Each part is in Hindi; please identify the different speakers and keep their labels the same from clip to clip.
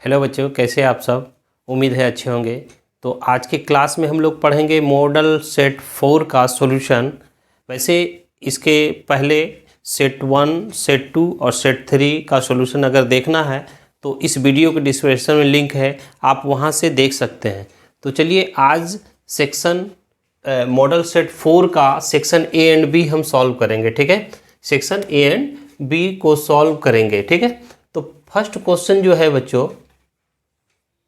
Speaker 1: हेलो बच्चों, कैसे आप सब। उम्मीद है अच्छे होंगे। तो आज के क्लास में हम लोग पढ़ेंगे मॉडल सेट 4 का सॉल्यूशन। वैसे इसके पहले सेट 1, सेट 2 और सेट 3 का सॉल्यूशन अगर देखना है तो इस वीडियो के डिस्क्रिप्शन में लिंक है, आप वहां से देख सकते हैं। तो चलिए आज सेक्शन मॉडल सेट 4 का सेक्शन ए एंड बी हम सॉल्व करेंगे। ठीक है, सेक्शन ए एंड बी को सॉल्व करेंगे। ठीक है, तो फर्स्ट क्वेश्चन जो है बच्चों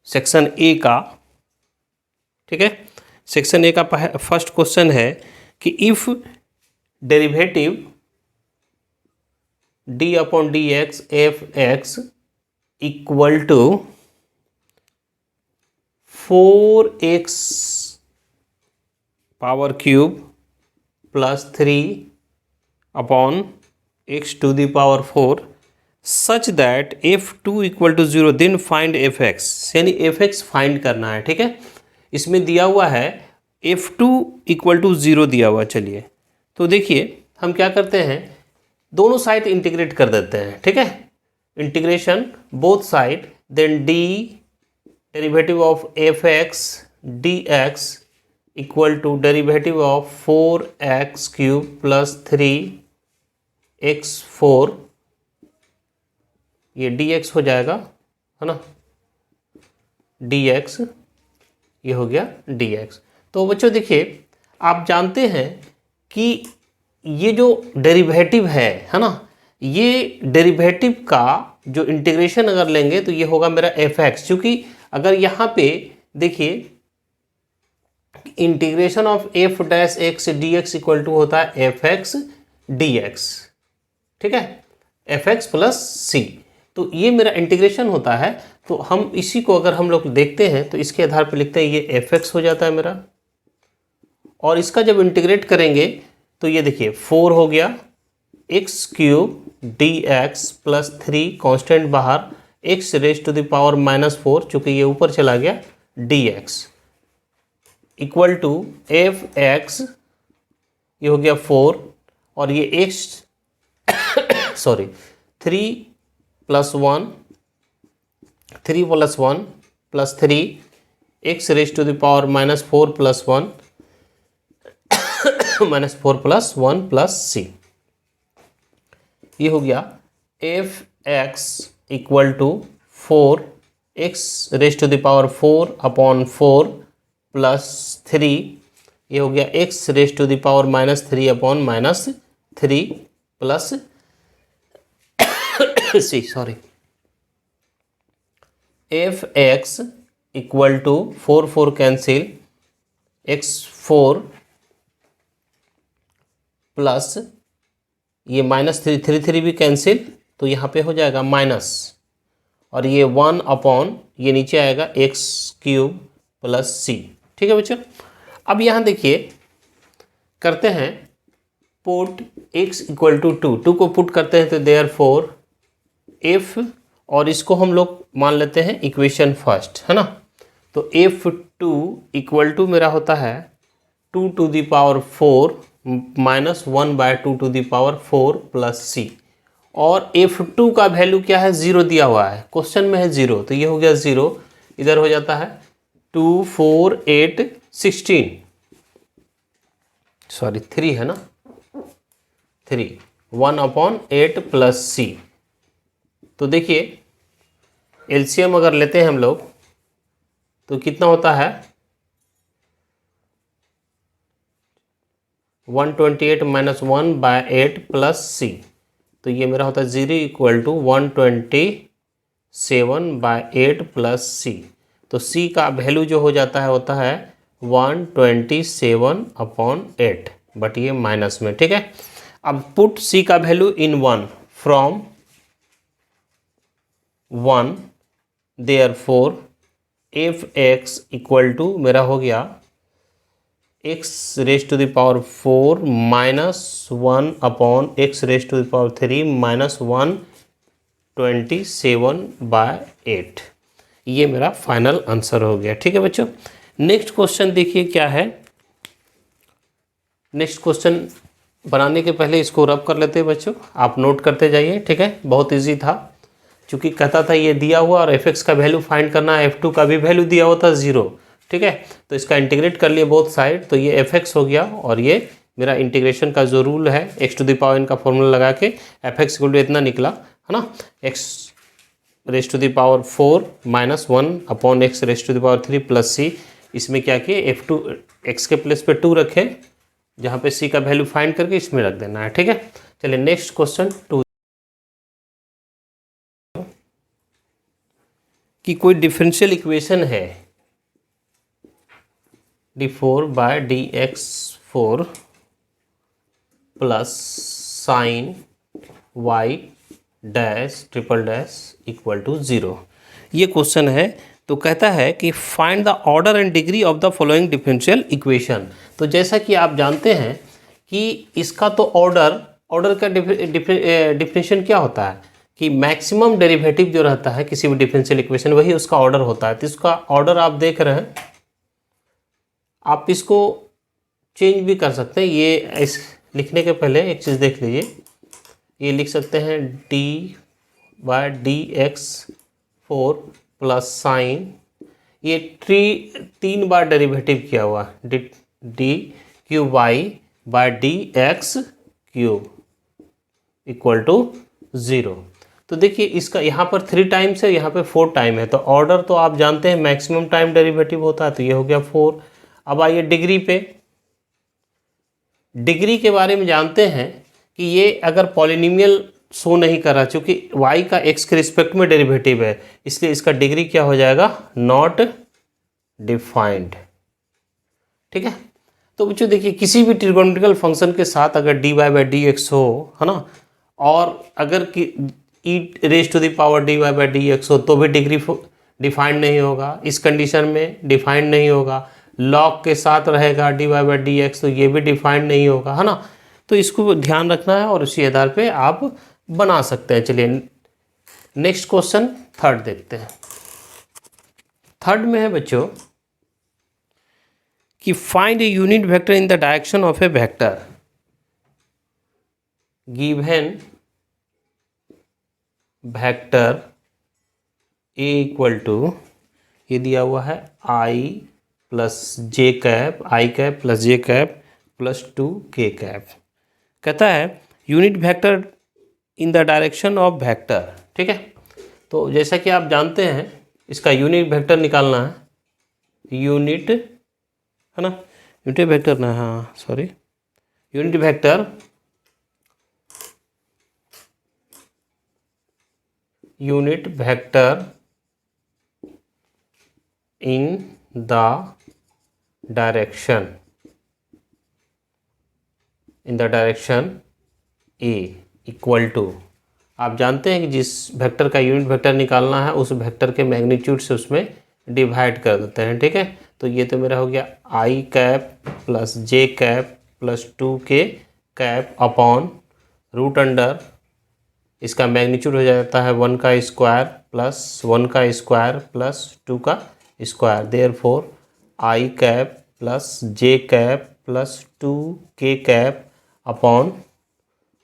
Speaker 1: सेक्शन ए का, ठीक है, सेक्शन ए का फर्स्ट क्वेश्चन है कि if derivative d upon d x f x equal to 4x power cube plus 3 upon x to the power 4 such that f2 equal to 0 then find fx, यानी fx फाइंड करना है। ठीक है, इसमें दिया हुआ है f2 इक्वल टू 0 दिया हुआ। चलिए तो देखिए हम क्या करते हैं, दोनों साइड इंटीग्रेट कर देते हैं। ठीक है, integration both side, then d derivative of fx dx equal to derivative of 4x cube plus 3x4, ये dx हो जाएगा, है ना, dx, ये हो गया dx। तो बच्चों देखिए आप जानते हैं कि ये जो डेरिवेटिव है ना, ये डेरिवेटिव का जो इंटीग्रेशन अगर लेंगे तो ये होगा मेरा fx, क्योंकि अगर यहाँ पे देखिए integration of f dash x dx equal to होता है fx dx। ठीक है, fx प्लस c, तो ये मेरा इंटीग्रेशन होता है। तो हम इसी को अगर हम लोग देखते हैं तो इसके आधार पर लिखते हैं ये fx हो जाता है मेरा, और इसका जब इंटीग्रेट करेंगे तो ये देखिए 4 हो गया, x cube dx plus 3 constant बाहर, x raise to the power -4 चूँकि ये ऊपर चला गया dx इक्वल टू fx, ये हो गया 4 और ये x sorry 3 plus 1 plus 3 x raise to the power -4 plus 1 -4 plus 1 plus c, ये हो गया fx equal to 4x raise to the power 4 upon 4 plus 3, ये हो गया x raise to the power -3 upon -3 plus c, sorry, fx equal to 4 cancel, x4 plus ये -3 भी कैंसिल, तो यहाँ पे हो जाएगा माइनस, और ये 1 अपॉन ये नीचे आएगा x क्यूब प्लस c। ठीक है बच्चों, अब यहाँ देखिए करते हैं पुट x इक्वल टू 2 को पुट करते हैं तो देयरफॉर f, और इसको हम लोग मान लेते हैं इक्वेशन फर्स्ट, है ना। तो f2 इक्वल टू मेरा होता है 2 to the power 4 minus 1 by 2 to the power 4 plus c, और f2 का वैल्यू क्या है, 0 दिया हुआ है, क्वेश्चन में है 0, तो ये हो गया 0, इधर हो जाता है 2 4 8 16, सॉरी 3 है ना, 3 1 अपॉन 8 प्लस c। तो देखिए एलसीएम अगर लेते हैं हम लोग तो कितना होता है 128 माइनस 1 बाय 8 प्लस सी, तो ये मेरा होता है 0 इक्वल टू 127 बाय 8 प्लस सी। तो सी का वैल्यू जो हो जाता है होता है 127 अपॉन 8, बट ये माइनस में। ठीक है, अब पुट सी का value in 1 from 1, therefore fx equal to मेरा हो गया x raise to the power 4 minus 1 upon x raise to the power 3 minus 127 by 8, ये मेरा फाइनल आंसर हो गया। ठीक है बच्चों, नेक्स्ट क्वेश्चन देखिए क्या है। नेक्स्ट क्वेश्चन बनाने के पहले इसको रब कर लेते हैं बच्चों, आप नोट करते जाइए। ठीक है, बहुत इजी था। चूँकि कहता था ये दिया हुआ और f(x) का वैल्यू फाइंड करना है, f2 का भी वैल्यू दिया हुआ था 0, ठीक है। तो इसका इंटीग्रेट कर लिए बोथ साइड, तो ये f(x) हो गया और ये मेरा इंटीग्रेशन का जो रूल है x⁴ का फॉर्मूला लगा के f(x) = इतना निकला, है ना, x⁴ minus 1/x⁴ plus c। इसमें क्या किए, f2 x के प्लेस पे 2 रखे, जहाँ पे c का वैल्यू फाइंड करके इसमें रख देना है, ठीक है। चलिए नेक्स्ट क्वेश्चन 2, कि कोई डिफरेंशियल इक्वेशन है d4/dx4 plus sine y dash triple dash equal to 0। ये क्वेश्चन है। तो कहता है कि find the order and degree of the following differential equation. तो जैसा कि आप जानते हैं कि इसका तो ऑर्डर का डिफिनेशन क्या होता है कि मैक्सिमम डेरिवेटिव जो रहता है किसी भी डिफरेंशियल इक्वेशन, वही उसका ऑर्डर होता है। तो इसका ऑर्डर आप देख रहे हैं, आप इसको चेंज भी कर सकते हैं। ये इस लिखने के पहले एक चीज़ देख लीजिए, ये लिख सकते हैं d/dx4 प्लस साइन, ये 3 बार डेरिवेटिव किया हुआ d3y/dx³ इक्वल टू 0। तो देखिए इसका यहाँ पर 3 टाइम्स है, यहाँ पे 4 टाइम है। तो ऑर्डर तो आप जानते हैं मैक्सिमम टाइम डेरिवेटिव होता है, तो ये हो गया 4। अब आइए डिग्री पे। डिग्री के बारे में जानते हैं कि ये अगर पॉलिनोमियल शो नहीं कर रहा, चूँकि y का x के रिस्पेक्ट में डेरिवेटिव है, इसलिए इसका डिग्री क्या हो जाएगा, नॉट डिफाइंड, ठीक है। तो बच्चों देखिए किसी भी ट्रिगोनोमेट्रिकल फंक्शन के साथ अगर dy/dx हो, है ना, और अगर e⁻dy/dx हो तो भी डिग्री डिफाइंड नहीं होगा। इस कंडीशन में डिफाइंड नहीं होगा। लॉग के साथ रहेगा dy/dx तो ये भी डिफाइंड नहीं होगा, है ना। तो इसको ध्यान रखना है और उसी आधार पे आप बना सकते हैं। चलिए नेक्स्ट क्वेश्चन थर्ड देखते हैं। थर्ड में है बच्चों कि find a unit vector in the direction of a vector given vector A equal to, ये दिया हुआ है i plus j cap, i cap plus j cap plus 2k cap. कहता है unit vector in the direction of vector, ठीक है। तो जैसा कि आप जानते हैं इसका यूनिट वेक्टर निकालना है, यूनिट, है ना, यूनिट वेक्टर ना, हाँ sorry, unit vector in the direction A equal to, आप जानते हैं कि जिस वेक्टर का यूनिट वेक्टर निकालना है उस वेक्टर के मैग्नीट्यूड से उसमें डिवाइड कर देते हैं, ठीक है। तो ये तो मेरा हो गया i cap plus j cap plus 2k cap upon root under, इसका मैग्नीट्यूड हो जाता है 1 का स्क्वायर प्लस 1 का स्क्वायर प्लस 2 का square. Therefore i cap plus j cap plus 2k cap upon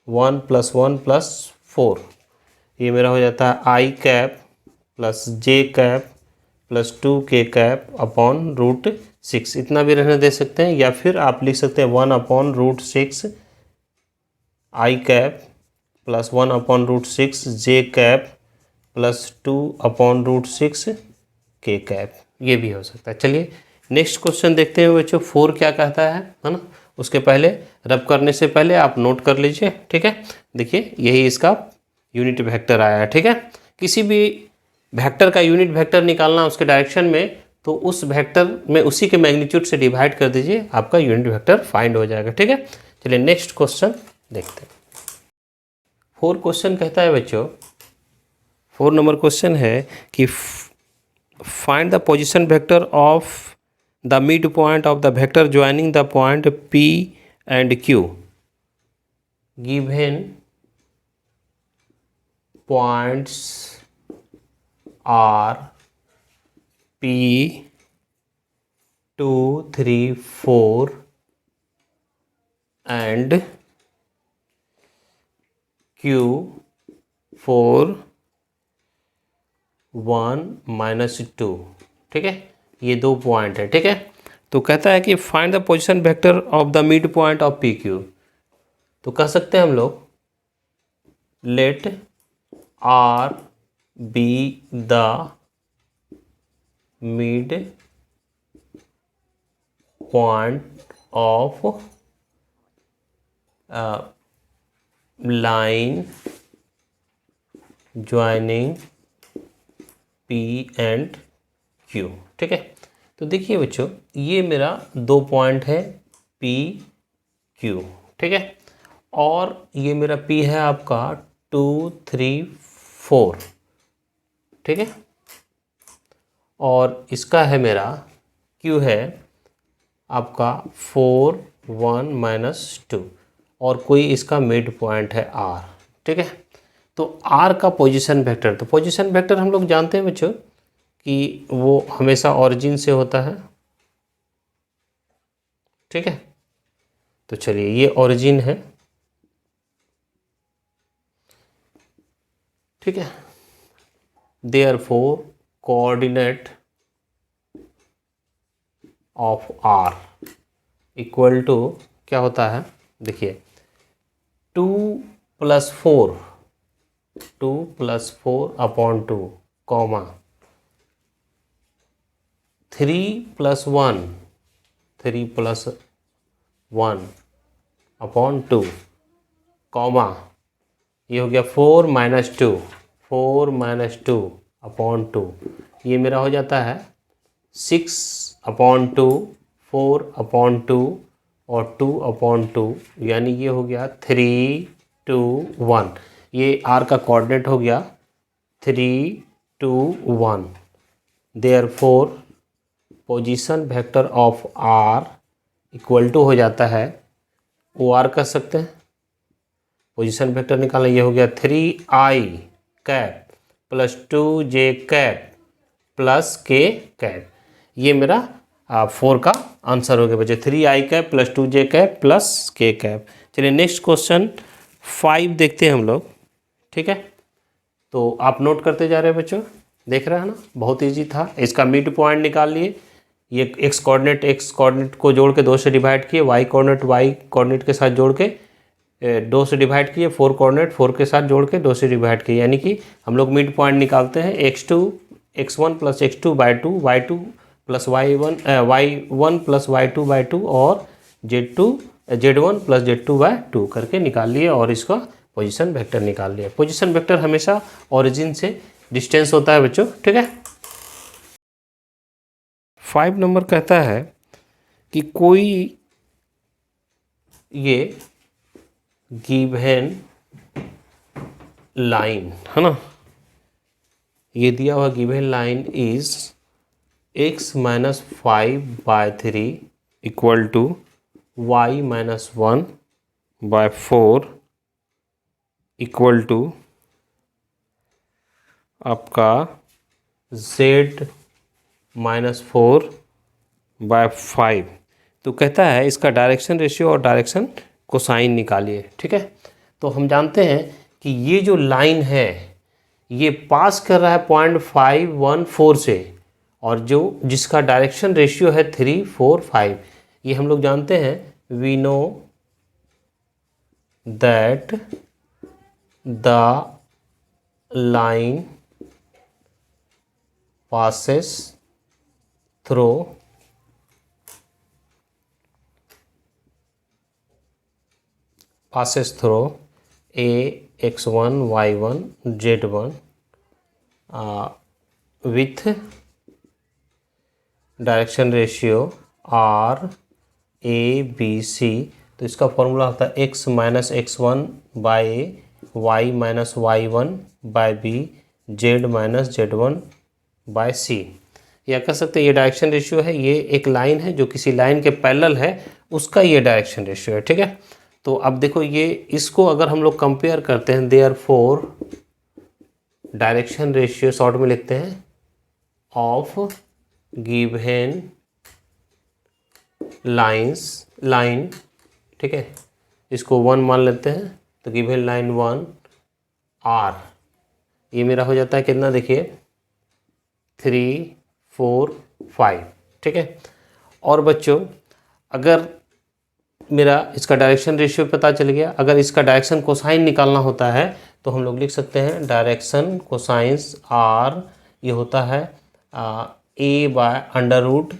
Speaker 1: 1 + 1 + 4, ये मेरा हो जाता है i cap plus j cap plus 2k cap upon √6। इतना भी रहने दे सकते हैं, या फिर आप लिख सकते हैं 1/√6 i cap plus 1/√6 j cap plus 2/√6 k cap, ये भी हो सकता है। चलिए नेक्स्ट क्वेश्चन देखते हैं बच्चों। 4 क्या कहता है ना, उसके पहले रब करने से पहले आप नोट कर लीजिए, ठीक है। देखिए यही इसका यूनिट वेक्टर आया है, ठीक है। किसी भी वेक्टर का यूनिट वेक्टर निकालना उसके डायरेक्शन में, तो उस वेक्टर में उसी के मैग्नीट्यूड से डिवाइड कर दीजिए, आपका यूनिट वेक्टर फाइंड हो जाएगा, ठीक है। चलिए नेक्स्ट क्वेश्चन देखते हैं। 4 क्वेश्चन कहता है बच्चों, 4 नंबर क्वेश्चन है कि find the position vector of the mid point of the vector joining the point P and Q given points are P 2 3 4 and Q 4 1 -2, ठीक है, ये 2 पॉइंट है, ठीक है। तो कहता है कि find the position vector of the mid point of P Q. तो कह सकते हैं हम लोग let R be the mid point of line joining P and Q, ठीक है। तो देखिए बच्चों, ये मेरा 2 पॉइंट है पी क्यू, ठीक है, और ये मेरा पी है आपका 2 3 4, ठीक है, और इसका है मेरा क्यू है आपका 4 1 -2, और कोई इसका मिड पॉइंट है आर, ठीक है। तो आर का पोजीशन वेक्टर, तो पोजीशन वेक्टर हम लोग जानते हैं बच्चों कि वो हमेशा ऑरिजिन से होता है, ठीक है। तो चलिए, ये ऑरिजिन है, ठीक है। Therefore coordinate of R equal to क्या होता है, देखिए 2 + 4 2 + 4/2 कॉमा 3 + 1 3 + 1/2 कॉमा ये हो गया 4 - 2 4 - 2/2, ये मेरा हो जाता है 6/2 4/2 और 2/2, यानी ये हो गया 3 2 1। ये आर का कोऑर्डिनेट हो गया 3 2 1। Therefore position vector of R equal to हो जाता है, ओ आर कर सकते हैं, पोजीशन वेक्टर निकालना, ये हो गया 3i cap + 2j cap + k cap. ये मेरा 4 का आंसर हो गया बच्चे, 3i cap + 2j cap + k cap. चलिए नेक्स्ट क्वेश्चन 5 देखते हैं हम लोग, ठीक है। तो आप नोट करते जा रहे हैं बच्चों, देख रहे हैं ना, बहुत इजी था। इसका मिड पॉइंट निकाल लिए, ये एक्स कोऑर्डिनेट को जोड़ के 2 से डिवाइड किए, वाई कोऑर्डिनेट के साथ जोड़ के 2 से डिवाइड किए, 4 कोऑर्डिनेट 4 के साथ जोड़ के 2 से डिवाइड किए, यानी कि हम लोग मिड पॉइंट निकालते हैं x1 + x2/2 y2 + y1 + y2/2 और z1 + z2/2 करके निकाल लिए, और इसका पोजीशन वेक्टर निकाल लिया। पोजीशन वेक्टर हमेशा ओरिजिन से डिस्टेंस होता है बच्चों, ठीक है। 5 नंबर कहता है कि कोई ये गिवन लाइन है ना, ये दिया हुआ given line is x - 5/3 equal to y - 1/4 equal to आपका z - 4/5। तो कहता है इसका डायरेक्शन रेशियो और डायरेक्शन कोसाइन निकालिए, ठीक है। तो हम जानते हैं कि ये जो लाइन है ये पास कर रहा है 0.514 से, और जो जिसका डायरेक्शन रेशियो है 3 4 5, ये हम लोग जानते हैं, we know that the line passes through a x1 y1 z1 with direction ratio r a b c। तो इसका फॉर्मूला होता है x - x1/a y - y1/b z - z1/c। या कह सकते हैं ये डायरेक्शन रेशियो है, ये एक लाइन है जो किसी लाइन के पैरेलल है, उसका ये डायरेक्शन रेशियो है, ठीक है। तो अब देखो, ये इसको अगर हम लोग कंपेयर करते हैं, देयरफॉर डायरेक्शन रेशियो शॉर्ट में लिखते हैं ऑफ गिवन लाइन, ठीक है, इसको 1 मान लेते हैं, तो गिवन लाइन 1 r, ये मेरा हो जाता है कितना, देखिए 3, 4, 5। ठीक है। और बच्चों अगर मेरा इसका डायरेक्शन रेशियो पता चल गया, अगर इसका डायरेक्शन कोसाइन निकालना होता है तो हम लोग लिख सकते हैं डायरेक्शन कोसाइंस आर, ये होता है A by under root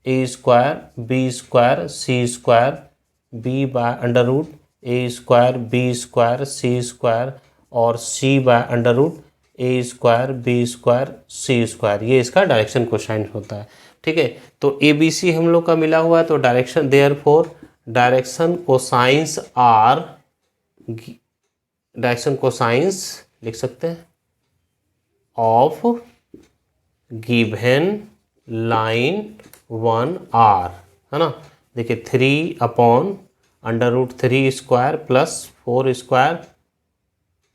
Speaker 1: A square B square C square, B by under root A square B square C square, और C by under root A square B square C square. ये इसका डायरेक्शन कोसाइन होता है। ठीक है। तो ए बी सी हम लोग का मिला हुआ है, तो direction therefore direction cosines are, direction cosines लिख सकते हैं ऑफ गिवन लाइन 1 आर, है ना। देखिए 3/√3 स्क्वायर प्लस 4 स्क्वायर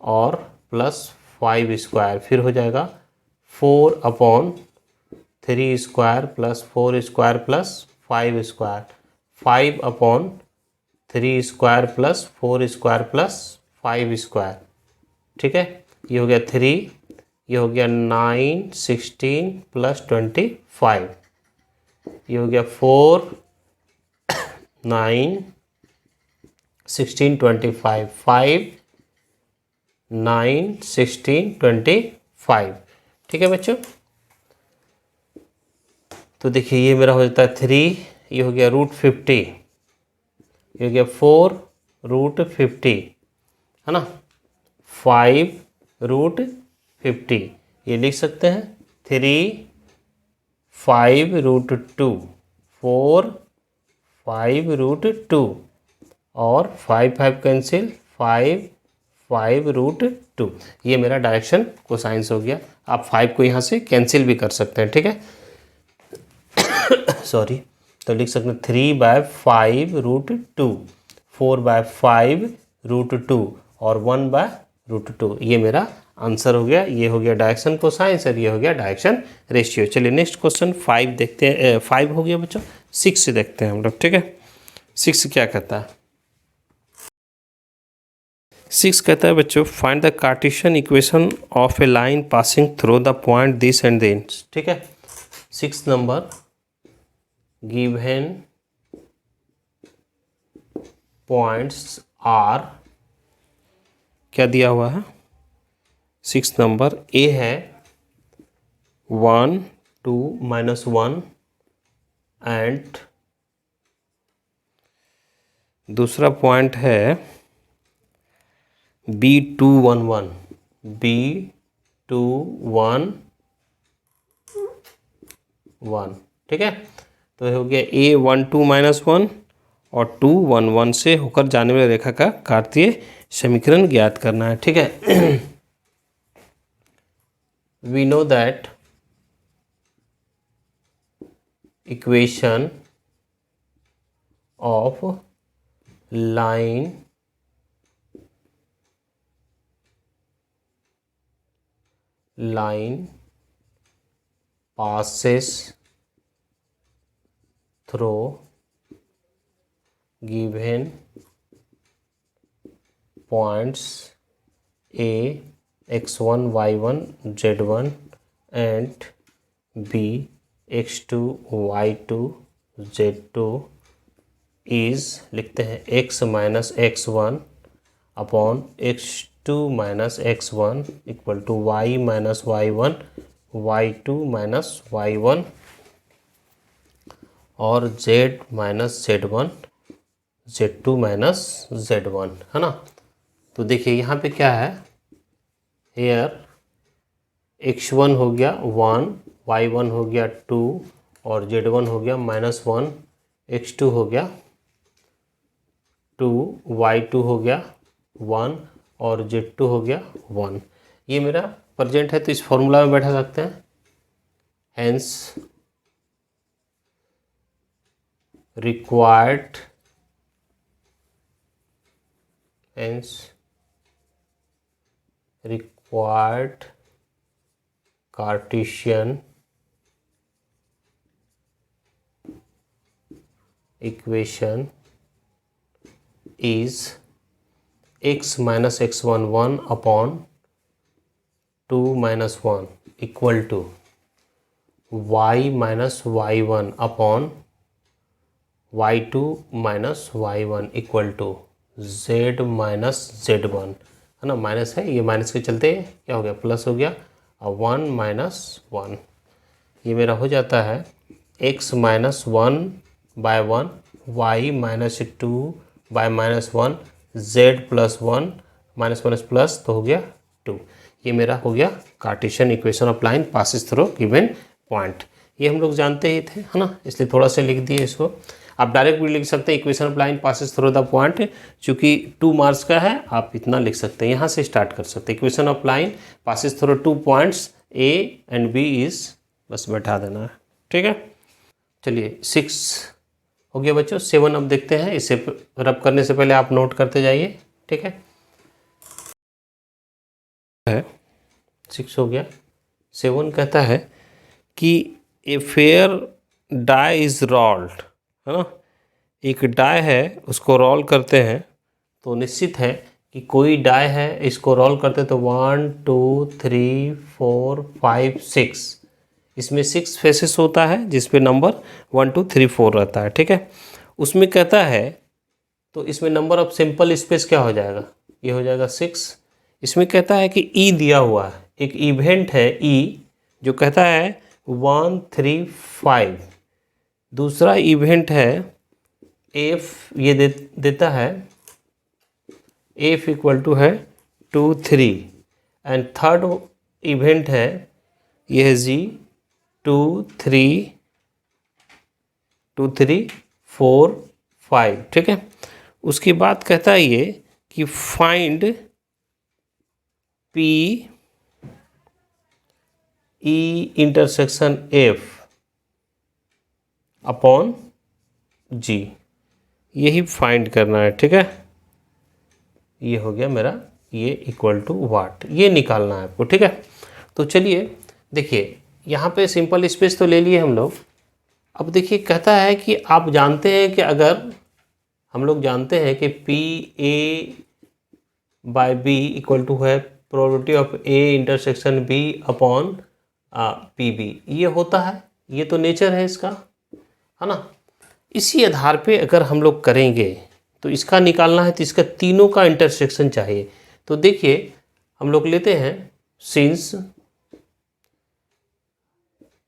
Speaker 1: और प्लस 5 स्क्वायर, फिर हो जाएगा 4/3 square plus 4 square plus 5 square, 5/3 square plus 4 square plus 5 square. ठीक है। ये हो गया 3, ये हो गया 9, 16 प्लस 25, ये हो गया 4, 9, 16, 25, 5, 9, 16, 25। ठीक है बच्चों। तो देखिए ये मेरा हो जाता है 3, ये हो गया √50, ये हो गया 4√50, है ना, 5√50, ये लिख सकते हैं 3, 5√2, 4, 5√2 और 5 5 कैंसिल, 5, 5√2। ये मेरा डायरेक्शन कोसाइंस हो गया। आप 5 को यहाँ से कैंसिल भी कर सकते हैं। ठीक है। सॉरी, तो लिख सकते हैं 3/5√2, 4/5√2 और 1/√2। ये मेरा आंसर हो गया। ये हो गया डायरेक्शन कोसाइंस और ये हो गया डायरेक्शन रेशियो। चलिए नेक्स्ट क्वेश्चन 5 देखते हैं। 5 हो गया बच्चों, 6 से देखते हैं हम लोग। ठीक है। 6 क्या कहता है? 6 कहता है बच्चों find the Cartesian equation of A line passing through the point this and this. ठीक है। 6 नंबर, गिवन पॉइंट्स आर, क्या दिया हुआ है? 6 नंबर ए है 1, 2, -1 एंड दूसरा पॉइंट है B2, 1, 1, B2, 1, 1। ठीक है। तो ये हो गया A1, 2, -1 और 2, 1, 1 से होकर जाने वाली रेखा का कार्तीय समीकरण ज्ञात करना है। ठीक है। we know that equation of line passes through given points A, x1, y1, z1 and B, x2, y2, z2 is, लिखते हैं x minus x1 upon x2 minus x1 equal to y minus y1, y2 minus y1 और z minus z1, z2 minus z1, है ना। तो देखिए यहाँ पे क्या है, हेयर x1 हो गया 1, y1 हो गया 2 और z1 हो गया -1, x2 हो गया 2, y2 हो गया 1 और z2 हो गया 1। ये मेरा प्रेजेंट है, तो इस फॉर्मूला में बैठा सकते हैं। Hence required Cartesian equation is x minus x1 1 upon 2 minus 1 equal to y minus Y one upon y2 minus Y one equal to z minus z1, है ना। माइनस है, ये माइनस के चलते क्या हो गया, प्लस हो गया, और 1 माइनस 1, ये मेरा हो जाता है x minus 1 by 1, y minus 2 by minus 1, z plus 1 minus minus plus, तो हो गया 2। ये मेरा हो गया Cartesian equation of line passes through given point. ये हम लोग जानते ही थे, है ना, इसलिए थोड़ा सा लिख दिए इसको। आप डायरेक्ट भी लिख सकते हैं, equation of line passes through the point, चूँकि 2 मार्क्स का है, आप इतना लिख सकते हैं, यहाँ से स्टार्ट कर सकते हैं। Equation of line passes through 2 points A and B is, बस बैठा देना है, ठीक है। चलिए 6 हो गया बच्चों। 7 अब देखते हैं, इसे रब करने से पहले आप नोट करते जाइए, ठीक है। 6 हो गया। 7 कहता है कि a fair die is rolled, है ना, एक डाई है उसको रोल करते हैं, तो निश्चित है कि कोई डाई है, इसको रोल करते तो 1 2 3 4 5 6, इसमें 6 फेसेस होता है जिसपे नंबर 1 2 3 4 रहता है, ठीक है। उसमें कहता है, तो इसमें नंबर ऑफ सिंपल स्पेस क्या हो जाएगा, ये हो जाएगा 6। इसमें कहता है कि ई दिया हुआ है, एक इवेंट है ई जो कहता है 1 3 5, दूसरा इवेंट है एफ, ये देता है एफ इक्वल टू है 2 3, एंड थर्ड इवेंट है ये है जी 2 3 4 5, ठीक है। उसके बाद कहता है ये कि find P E intersection F upon G, यही फाइंड करना है, ठीक है। ये हो गया मेरा, ये इक्वल टू वाट, ये निकालना है आपको, ठीक है। तो चलिए देखिए, यहाँ पे सिंपल स्पेस तो ले लिए हम लोग। अब देखिए कहता है कि आप जानते हैं कि अगर हम लोग जानते हैं कि P A by B equal to है probability of A intersection B upon P B, ये होता है, ये तो नेचर है इसका, है ना। इसी आधार पे अगर हम लोग करेंगे तो इसका निकालना है, तो इसका तीनों का इंटरसेक्शन चाहिए। तो देखिए हम लोग लेते हैं सिंस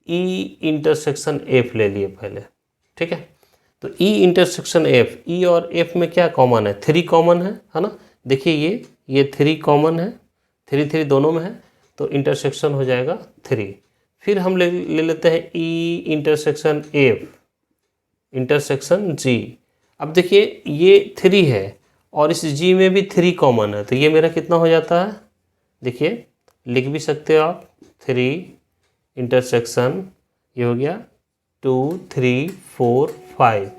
Speaker 1: ई इंटरसेक्शन एफ ले लिए पहले, ठीक है। तो ई इंटरसेक्शन एफ, ई और एफ में क्या कॉमन है, 3 कॉमन है ना। देखिए ये 3 कॉमन है, 3 3 दोनों में है, तो इंटरसेक्शन हो जाएगा 3। फिर हम ले लेते हैं ई इंटरसेक्शन एफ इंटरसेक्शन जी। अब देखिए ये 3 है और इस जी में भी 3 कॉमन है, तो ये मेरा कितना हो जाता है, देखिए लिख भी सकते हो आप, 3 इंटरसेक्शन, ये हो गया 2 3 4 5,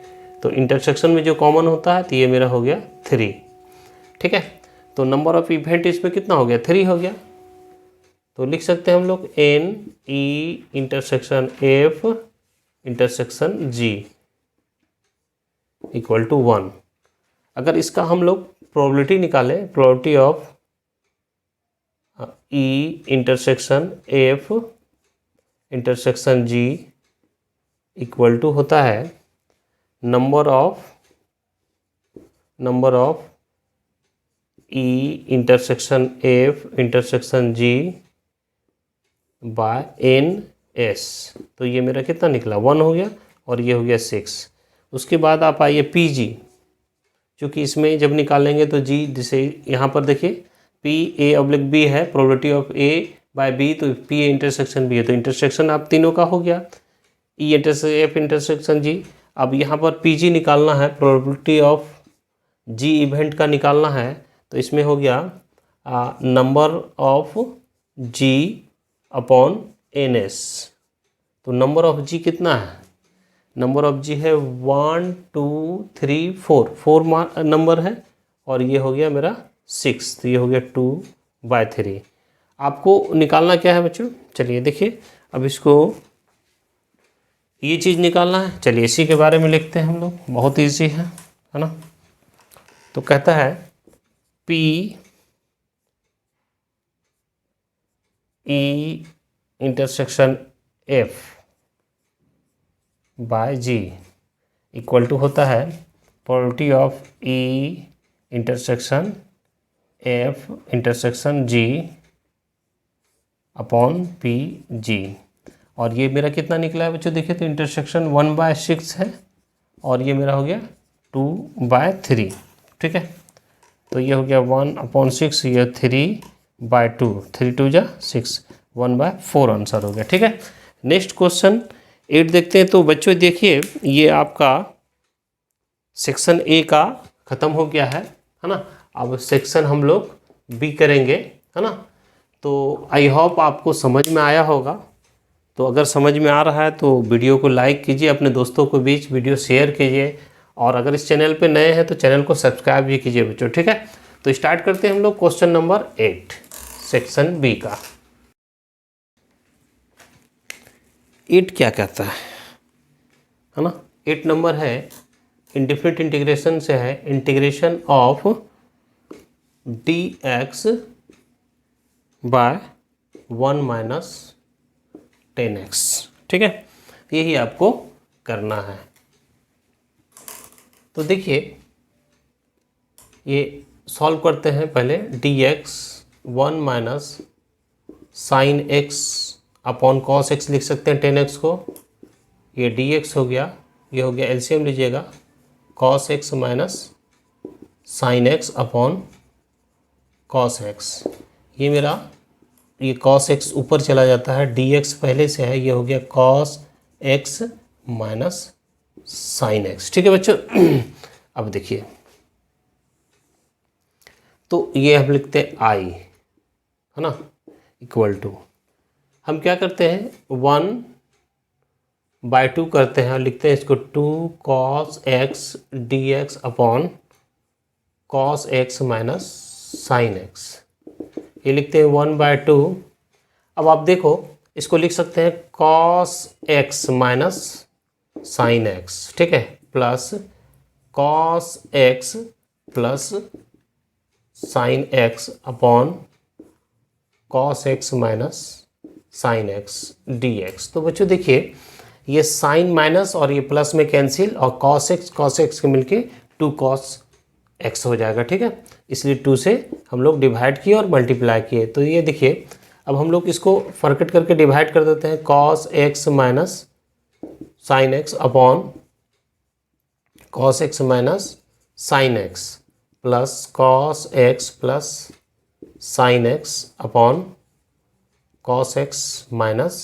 Speaker 1: तो इंटरसेक्शन में जो कॉमन होता है तो ये मेरा हो गया 3, ठीक है। तो नंबर ऑफ इवेंट इसमें कितना हो गया, 3 हो गया। तो लिख सकते हैं हम लोग N E intersection F intersection G equal to 1। अगर इसका हम लोग प्रोबेबिलिटी निकालें, probability of E intersection F intersection G equal to होता है number of E intersection F intersection G by N S, तो ये मेरा कितना निकला, 1 हो गया, और ये हो गया 6। उसके बाद आप आइए पी जी, चूँकि इसमें जब निकालेंगे तो जी, जिसे यहाँ पर देखिए पी ए ऑब्लिक बी है, probability of A by B, तो पी ए इंटरसेक्शन बी है, तो इंटरसेक्शन आप तीनों का हो गया, ई एफ इंटरसेक्शन जी। अब यहाँ पर पी जी निकालना है, प्रोबेबिलिटी ऑफ जी इवेंट का निकालना है, तो इसमें हो गया number of G upon N S. तो नंबर ऑफ जी कितना है, नंबर ऑफ जी है 1 2 3 4, 4 नंबर है, और ये हो गया मेरा 6, तो ये हो गया 2/3। आपको निकालना क्या है बच्चों, चलिए देखिए, अब इसको ये चीज़ निकालना है। चलिए इसी के बारे में लिखते हैं हम लोग, बहुत ईजी है ना। तो कहता है P E intersection F by G equal to होता है probability of E intersection F intersection G upon P G. और ये मेरा कितना निकला है बच्चों, देखिए तो इंटरसेक्शन 1/6 है और ये मेरा हो गया 2/3। ठीक है, तो ये हो गया 1/6, ये 3/2, 3 2 जा 6, 1/4 आंसर हो गया। ठीक है, नेक्स्ट क्वेश्चन 8 देखते हैं। तो बच्चों देखिए ये आपका सेक्शन ए का ख़त्म हो गया है ना। अब सेक्शन हम लोग बी करेंगे, है ना। तो आई होप आपको समझ में आया होगा। तो अगर समझ में आ रहा है तो वीडियो को लाइक कीजिए, अपने दोस्तों के बीच वीडियो शेयर कीजिए, और अगर इस चैनल पे नए हैं तो चैनल को सब्सक्राइब भी कीजिए बच्चों। ठीक है, तो स्टार्ट करते हैं हम लोग क्वेश्चन नंबर 8 सेक्शन बी का। 8 क्या कहता है ना। 8 नंबर है इंडिफरेंट इंटीग्रेशन से है, integration of dx by 1 minus 10x। ठीक है, यही आपको करना है। तो देखिए ये सॉल्व करते हैं पहले। dx 1 minus sine x upon cos x लिख सकते हैं 10x को। ये dx हो गया, ये हो गया एलसीएम लीजिएगा cos x minus sine x upon cos x। ये मेरा ये cos x ऊपर चला जाता है, dx पहले से है, ये हो गया cos x minus sine x। ठीक है बच्चों अब देखिए तो ये हम लिखते हैं i, है ना, इक्वल टू हम क्या करते हैं 1/2 करते हैं, लिखते हैं इसको 2 cos x dx upon cos x minus sine x। ये लिखते हैं 1/2। अब आप देखो इसको लिख सकते हैं cos x minus sine x। ठीक है, plus cos x plus sine x upon cos x minus sine x dx। तो बच्चों देखिए ये साइन माइनस और ये प्लस में कैंसिल, और cos x के मिलके 2 cos x हो जाएगा। ठीक है, इसलिए 2 से हम लोग डिवाइड किए और मल्टीप्लाई किए। तो ये देखिए अब हम लोग इसको फर्केट करके डिवाइड कर देते हैं, cos x minus sine x upon cos x minus sine x plus cos x plus sine x upon cos x minus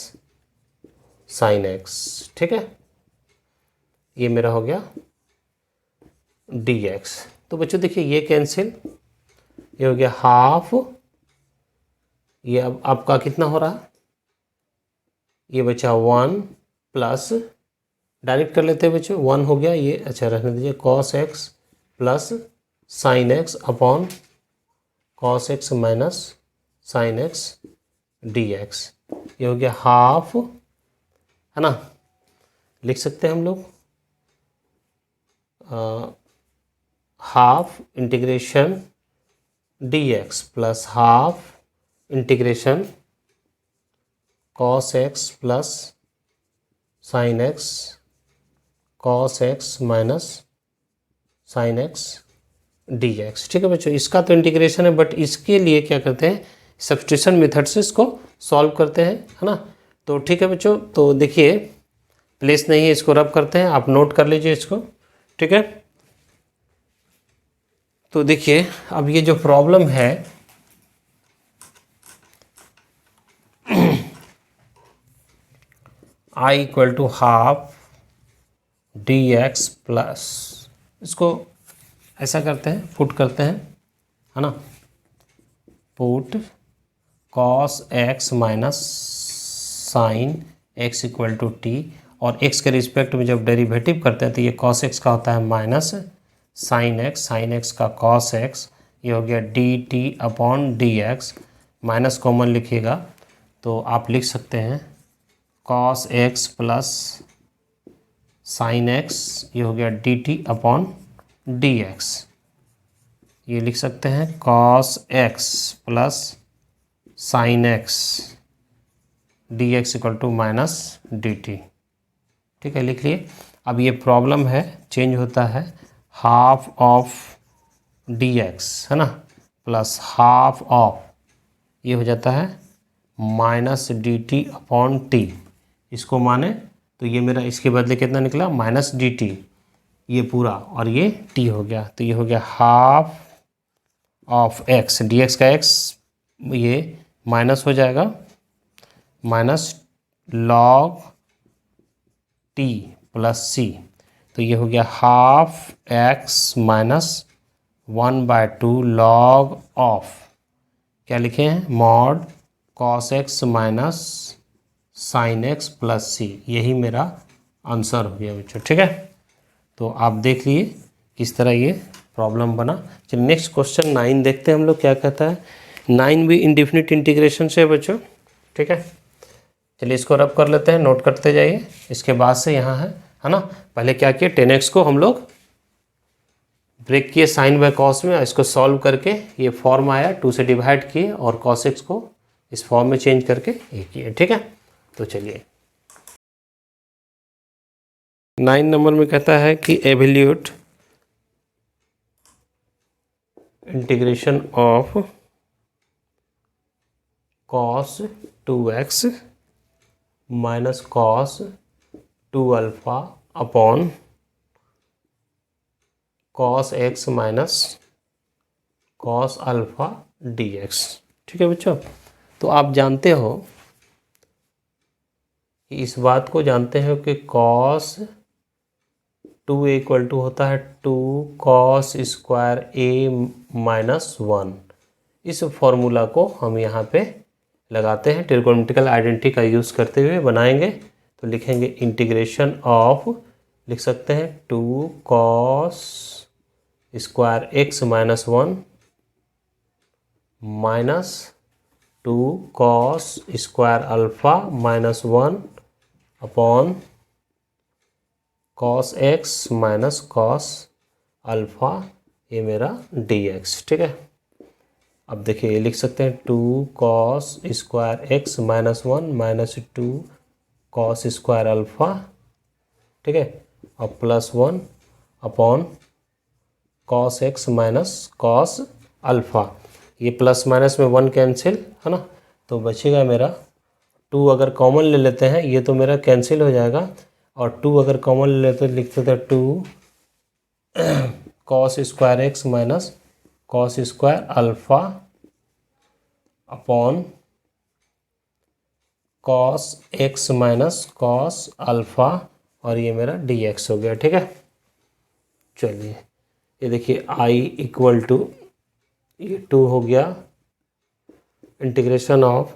Speaker 1: sine x। ठीक है, ये मेरा हो गया dx। तो बच्चों देखिए ये कैंसिल, ये हो गया हाफ, ये अब आपका कितना हो रहा, ये बचा 1 प्लस, डायरेक्ट कर लेते हैं बच्चों, 1 हो गया ये, अच्छा रहने दीजिए, cos x plus sine x upon cos x minus sine x dx। ये हो गया हाफ, है ना, लिख सकते हैं हम लोग half integration dx plus half integration cos x plus sine x cos x minus sine x dx। ठीक है बच्चों, इसका तो इंटीग्रेशन है, बट इसके लिए क्या करते हैं सब्स्टिट्यूशन मेथड से इसको सॉल्व करते हैं, है ना। तो ठीक है बच्चों, तो देखिए प्लेस नहीं है, इसको रब करते हैं, आप नोट कर लीजिए इसको। ठीक है, तो देखिए अब ये जो प्रॉब्लम है i equal to half dx plus, इसको ऐसा करते हैं, पुट करते हैं, है ना, put cos x minus sine x equal to T, और x के रिस्पेक्ट में जब डेरिवेटिव करते हैं तो ये cos x का होता है माइनस साइन x का cos x, ये हो गया dt upon dx, minus common लिखिएगा तो आप लिख सकते हैं cos x plus sine x, ये हो गया dt अपॉन dx। ये लिख सकते हैं cos x plus sine x dx equal to minus dt। ठीक है, लिख लिए। अब ये प्रॉब्लम है, चेंज होता है हाफ ऑफ dx, है ना, प्लस हाफ ऑफ, ये हो जाता है माइनस dt अपॉन टी। इसको माने तो ये मेरा इसके बदले कितना निकला, माइनस dt, ये पूरा, और ये t हो गया, तो ये हो गया हाफ ऑफ x, dx का x ये माइनस हो जाएगा, minus log t plus c, तो ये हो गया half x minus 1/2 log of, क्या लिखे हैं, mod cos x minus sine x plus C. यही मेरा आंसर हो गया बच्चों, ठीक है। तो आप देख लिए किस तरह ये प्रॉब्लम बना। चलिए नेक्स्ट क्वेश्चन 9 देखते हैं हम लोग क्या कहता है। 9 भी इंडेफिनिट इंटीग्रेशन से है बच्चों, ठीक है। चलिए इसको रब कर लेते हैं, नोट करते जाइए। इसके बाद से यहाँ है ना, पहले क्या किया, 10x को हम लोग ब्रेक किए साइन बाय कॉस में, इसको सॉल्व करके ये फॉर्म आया, 2 से डिवाइड किए और कॉस एक्स को इस फॉर्म में चेंज करके ये किए, ठीक है। तो चलिए 9 नंबर में कहता है कि evaluate integration of cos 2x minus cos 2 alpha upon cos x minus cos alpha dx, ठीक है बच्चों। तो आप जानते हो कि इस बात को जानते हो कि कॉस 2 इक्वल टू होता है 2 कॉस स्क्वायर a माइनस 1। इस फॉर्मूला को हम यहाँ पे लगाते हैं, ट्रिगोनोमेट्रिकल आइडेंटिटी का यूज़ करते हुए बनाएंगे। तो लिखेंगे इंटीग्रेशन ऑफ, लिख सकते हैं 2 cos square x minus 1 minus 2 cos square alpha minus 1 upon cos x minus cos alpha, ये मेरा dx, ठीक है। अब देखिए ये लिख सकते हैं 2 cos square x minus 1 minus 2 cos square alpha, ठीक है, और plus 1 upon cos x minus cos alpha. ये प्लस माइनस में 1 कैंसिल, है ना, तो बचेगा मेरा 2, अगर कॉमन ले लेते हैं ये तो मेरा कैंसिल हो जाएगा, और 2 अगर कॉमन ले लेते तो लिख देते 2 cos square x minus cos square alpha upon cos x minus cos alpha, और ये मेरा dx हो गया, ठीक है। चलिए ये देखिए I इक्वल टू ये 2 हो गया इंटीग्रेशन ऑफ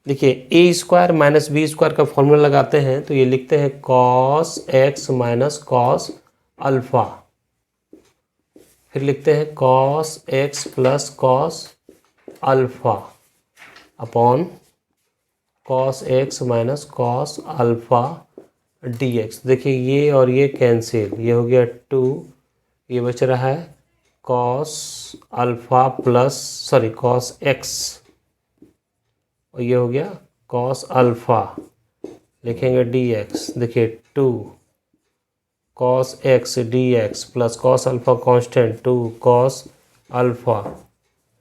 Speaker 1: देखिए a square minus B square का फॉर्मूला लगाते हैं तो ये लिखते हैं cos x minus cos alpha, फिर लिखते हैं cos x plus cos alpha upon cos x minus cos alpha dx। देखिए ये और ये कैंसिल, ये हो गया 2, ये बच रहा है cos alpha plus cos x, और ये हो गया कॉस अल्फा, लिखेंगे dx। देखिए 2 cos x dx plus cos alpha constant 2 cos alpha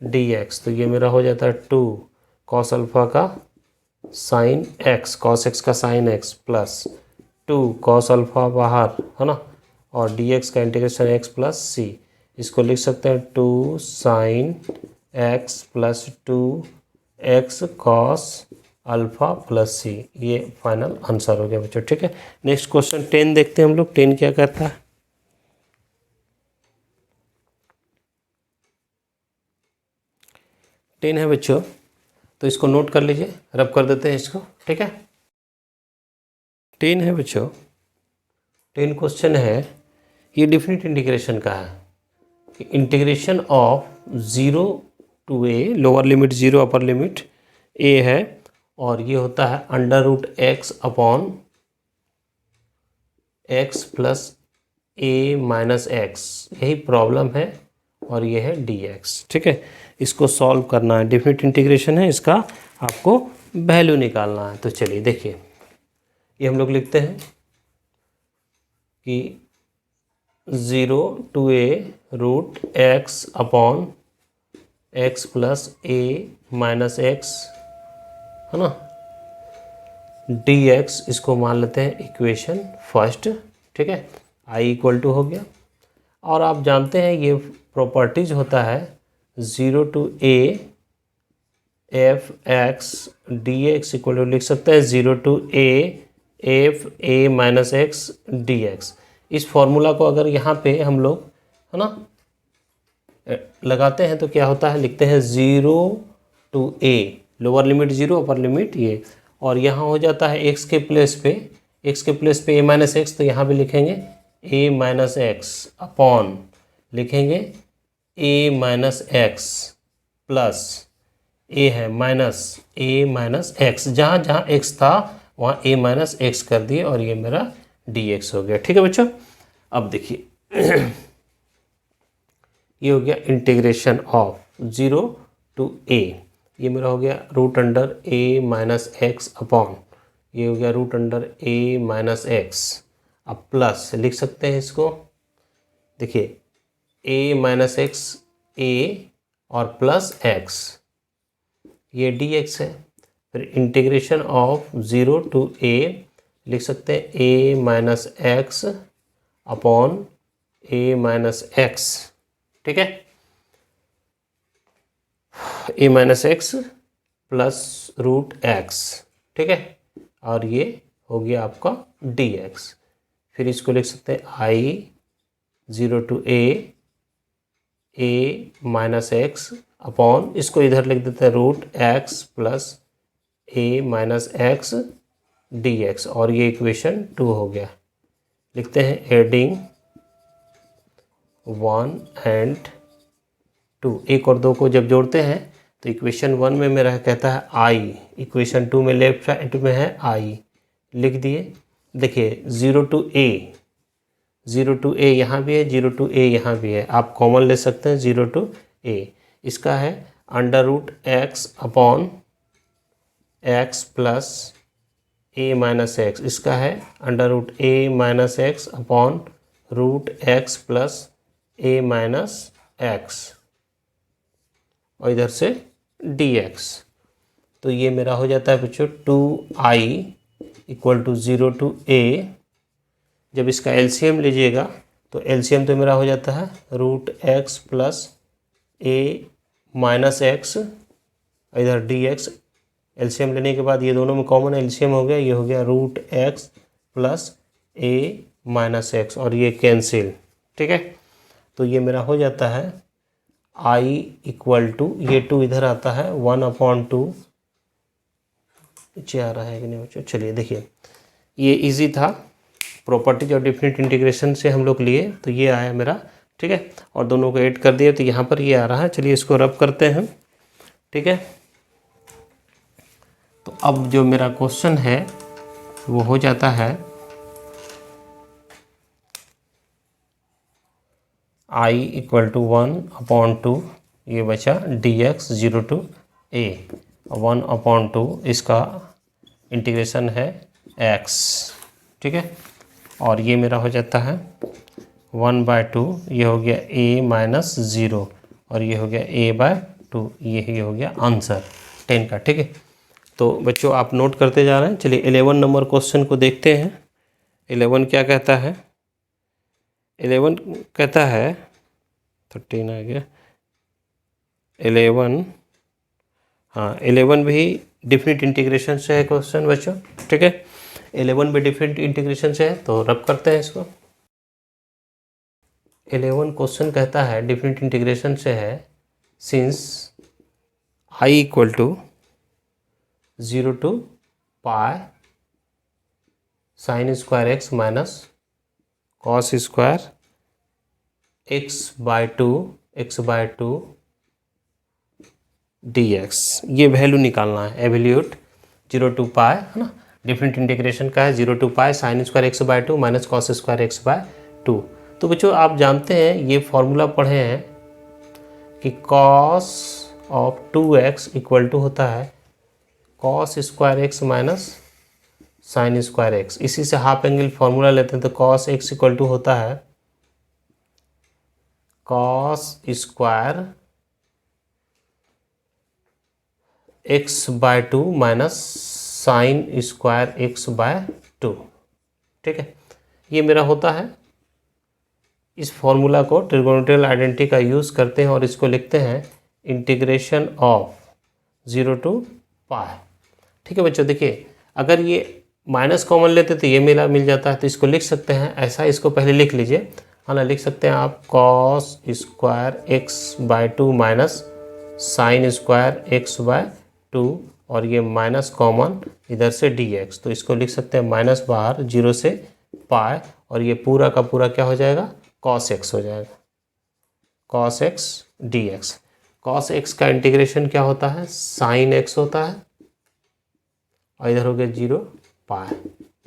Speaker 1: dx, तो ये मेरा हो जाता है 2 कॉस अल्फा का साइन x, कॉस x का sine x plus 2 cos alpha बाहर, है ना, और dx का इंटीग्रेशन x प्लस सी। इसको लिख सकते हैं 2 sine x plus 2 x cos alpha plus C. ये फाइनल आंसर हो गया बच्चों, ठीक है। नेक्स्ट क्वेश्चन 10 देखते हैं हम लोग। 10 क्या करता है, टेन है बच्चों, तो इसको नोट कर लीजिए, रब कर देते हैं इसको, ठीक है। 10 है बच्चों, 10 क्वेश्चन है, ये डिफिनिट इंटीग्रेशन का है कि integration of 0 to a, lower limit 0 upper limit a है, और ये होता है under root x upon x plus a minus x, यही प्रॉब्लम है, और ये है dx, ठीक है। इसको सॉल्व करना है, डिफिनिट इंटीग्रेशन है, इसका आपको वैल्यू निकालना है। तो चलिए देखिए, ये हम लोग लिखते हैं कि 0 to a root x upon x plus a minus x, है ना, dx, इसको मान लेते हैं इक्वेशन फर्स्ट। ठीक है, i इक्वल टू हो गया। और आप जानते हैं ये प्रॉपर्टीज होता है 0 to a F X D X equal to लिख सकते हैं 0 to a F A minus X D X. इस फॉर्मूला को अगर यहाँ पे हम लोग, है ना, लगाते हैं तो क्या होता है, लिखते हैं 0 to a, lower limit 0 upper limit ये, और यहाँ हो जाता है x के प्लेस पे a माइनस एक्स, तो यहाँ पे लिखेंगे a माइनस एक्स अपॉन लिखेंगे a minus X plus a है माइनस a माइनस एक्स, जहाँ जहाँ x था वहाँ a माइनस एक्स कर दिए और ये मेरा dx हो गया। ठीक है बच्चों, अब देखिए ये हो गया इंटीग्रेशन ऑफ 0 to a, ये मेरा हो गया root under a minus x upon, ये हो गया root under a minus X. अब प्लस लिख सकते हैं इसको, देखिए a माइनस एक्स a और प्लस x, ये dx है। फिर इंटीग्रेशन ऑफ 0 to a लिख सकते हैं a minus x upon a minus X. ठीक है, a minus X plus root X. ठीक है, और ये हो गया आपका dx। फिर इसको लिख सकते हैं i 0 to a minus x upon, इसको इधर लिख देते हैं root x plus a minus X dx, और ये इक्वेशन 2 हो गया। लिखते हैं एडिंग 1 and 2, 1 और 2 को जब जोड़ते हैं तो इक्वेशन 1 में मेरा कहता है i, इक्वेशन 2 में लेफ्ट साइड में है i, लिख दिए। देखिए 0 to a यहाँ भी है, 0 to a यहाँ भी है, आप कॉमन ले सकते हैं 0 to a। इसका है under root x upon x plus a minus x, इसका है under root a minus x upon root x plus a minus x, और इधर से dx। तो ये मेरा हो जाता है बच्चों 2i equal to 0 to a। जब इसका एलसीएम लीजिएगा तो एलसीएम तो मेरा हो जाता है root x plus a minus X, इधर dx। एलसीएम लेने के बाद ये दोनों में कॉमन एलसीएम हो गया, ये हो गया root x plus a minus x, और ये कैंसिल। ठीक है, तो ये मेरा हो जाता है i इक्वल टू, ये 2 इधर आता है 1/2, नीचे आ रहा है कि नहीं बच्चों, चलिए देखिए ये इजी था, प्रॉपर्टीज और डिफरेंट इंटीग्रेशन से हम लोग लिए तो ये आया मेरा। ठीक है, और दोनों को ऐड कर दिए तो यहाँ पर ये आ रहा है। चलिए इसको रब करते हैं। ठीक है, तो अब जो मेरा क्वेश्चन है वो हो जाता है i इक्वल टू 1/2, ये बचा dx 0 to a 1/2, इसका इंटीग्रेशन है x। ठीक है, और ये मेरा हो जाता है 1/2, ये हो गया a माइनस 0, और ये हो गया a/2, ये हो गया आंसर 10 का। ठीक है, तो बच्चों आप नोट करते जा रहे हैं। चलिए 11 नंबर क्वेश्चन को देखते हैं। 11 क्या कहता है, 11 कहता है 13 आ गया 11, हाँ 11 भी डिफरेंट इंटीग्रेशन से है क्वेश्चन बच्चों। ठीक है, 11 भी डिफरेंट इंटीग्रेशन से है, तो रब करते हैं इसको। 11 क्वेश्चन कहता है डिफरेंट इंटीग्रेशन से है, since i equal to 0 to pi sine square X minus cos square x/2 dx, ये वैल्यू निकालना है, एवल्यूट 0 to पाई, है ना, डिफरेंट इंटीग्रेशन का है 0 to pi sine square x/2 minus cos square x/2। तो बच्चों आप जानते हैं ये फॉर्मूला पढ़े हैं कि cos of 2x equal to होता है cos square X minus sign square x. इसी से हाफ एंगल फॉर्मूला लेते हैं तो कॉस एक्स इक्वल टू होता है cos square x by two minus sign square x by two. ठीक है, ये मेरा होता है। इस फॉर्मूला को ट्रिगोनोमेट्रिकल आइडेंटिटी का यूज़ करते हैं और इसको लिखते हैं इंटीग्रेशन ऑफ 0 टू पाई। ठीक है बच्चों, देखिए अगर ये माइनस कॉमन लेते तो ये मेरा मिल जाता है, तो इसको लिख सकते हैं ऐसा। इसको पहले लिख लीजिए, है ना। लिख सकते हैं आप cos square x by two minus sign square x by two, और ये माइनस कॉमन इधर से डी एक्स, तो इसको लिख सकते हैं माइनस बाहर 0 से पाई, और ये पूरा का पूरा क्या हो जाएगा कॉस एक्स हो जाएगा, cos x D x. Cos x का इंटीग्रेशन क्या होता है साइन एक्स होता है, और इधर हो गया 0 pi